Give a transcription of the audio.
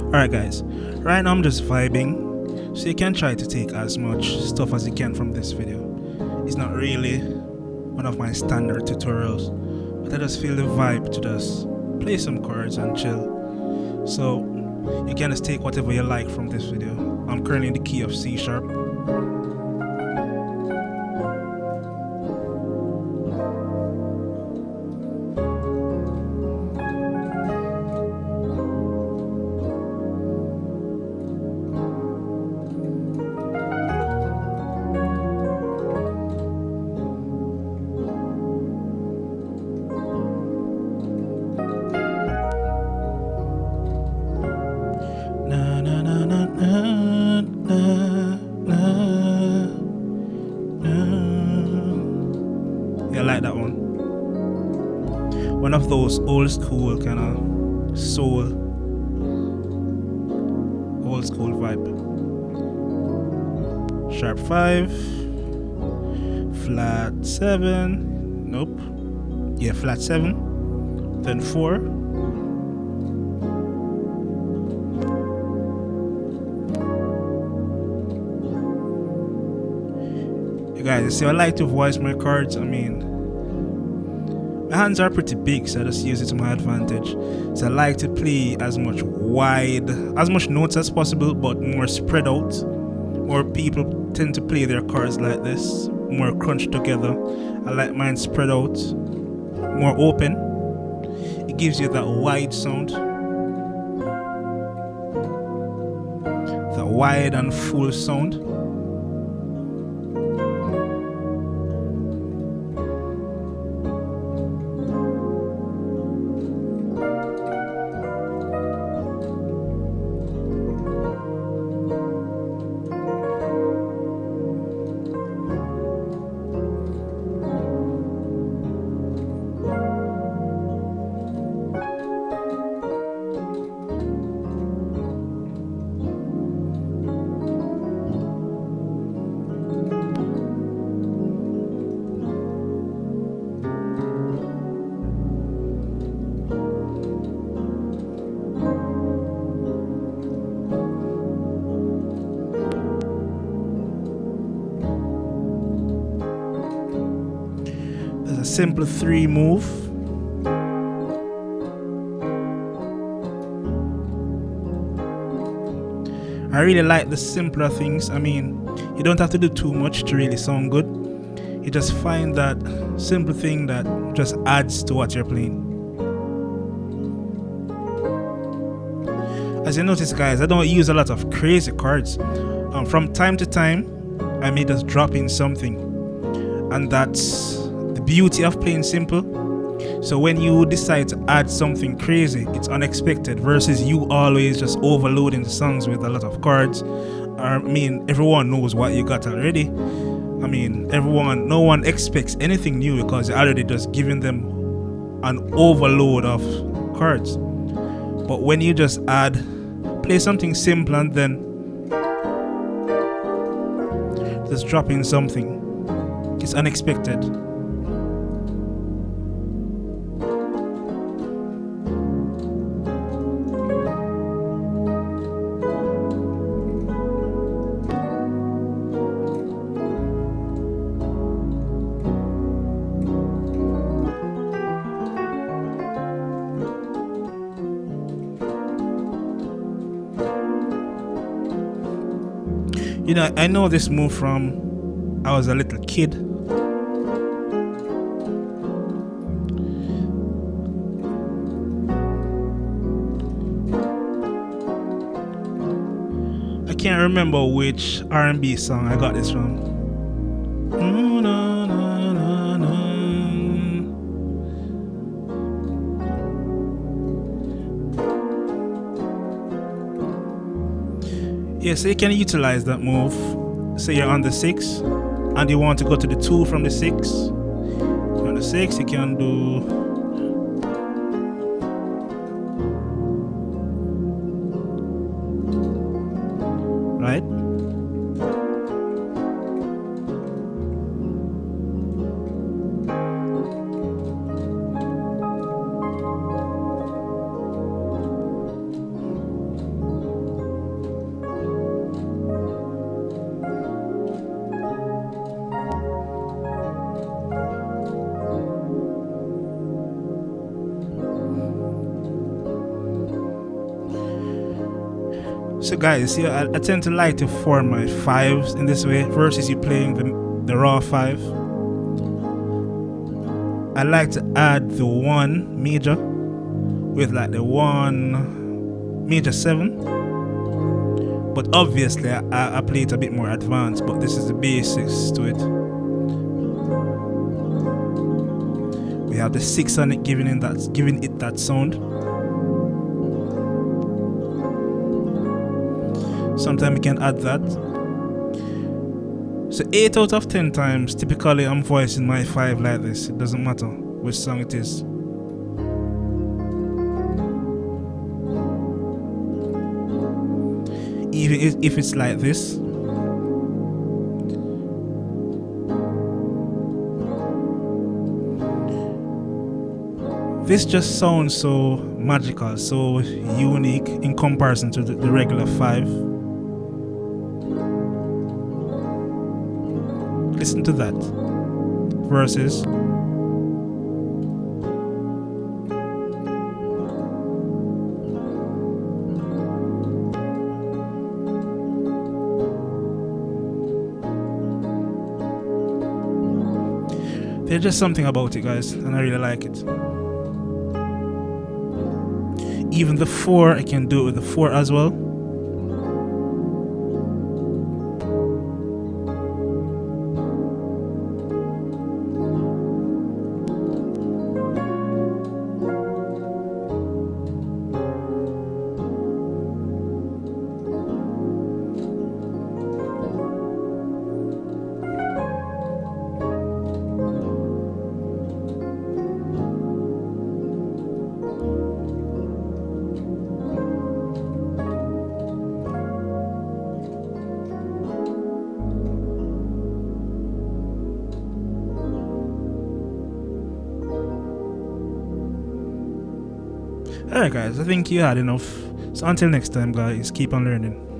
Alright, guys, right now I'm just vibing, so you can try to take as much stuff as you can from this video. It's not really one of my standard tutorials, but I just feel the vibe to just play some chords and chill. So you can just take whatever you like from this video. I'm currently in the key of C sharp. Yeah, I like that one. One of those old school kind of soul, old school vibe. Sharp 5, flat 7, nope, yeah, flat 7, then 4. You guys, you see, I like to voice my chords. I mean, my hands are pretty big, so I just use it to my advantage. So I like to play as much notes as possible, but more spread out. More people tend to play their chords like this, more crunched together. I like mine spread out, more open. It gives you that wide sound, that wide and full sound. There's a simple 3 move. I really like the simpler things. I mean, you don't have to do too much to really sound good. You just find that simple thing that just adds to what you're playing. As you notice, guys, I don't use a lot of crazy chords. From time to time, I may just drop in something, and that's the beauty of playing simple. So when you decide to add something crazy, it's unexpected versus you always just overloading the songs with a lot of chords. I mean, everyone knows what you got already. I mean, no one expects anything new because you're already just giving them an overload of chords. But when you just play something simple and then just drop in something, it's unexpected. You know, I know this move from I was a little kid. I can't remember which R&B song I got this from. Yeah, so you can utilize that move. Say you're on the 6 and you want to go to the 2 from the 6. On the 6, you can do right. So guys, yeah, I tend to like to form my fives in this way versus you playing the raw five. I like to add the one major with like the one major seven, but obviously I play it a bit more advanced, but this is the basics to it. We have the six on it, giving it that sound. Sometimes we can add that. So 8 out of 10 times, typically I'm voicing my 5 like this. It doesn't matter which song it is. Even if it's like this. This just sounds so magical, so unique in comparison to the regular 5. Listen to that. Verses. There's just something about it, guys, and I really like it. Even the 4, I can do it with the 4 as well. Alright guys, I think you had enough. So until next time guys, keep on learning.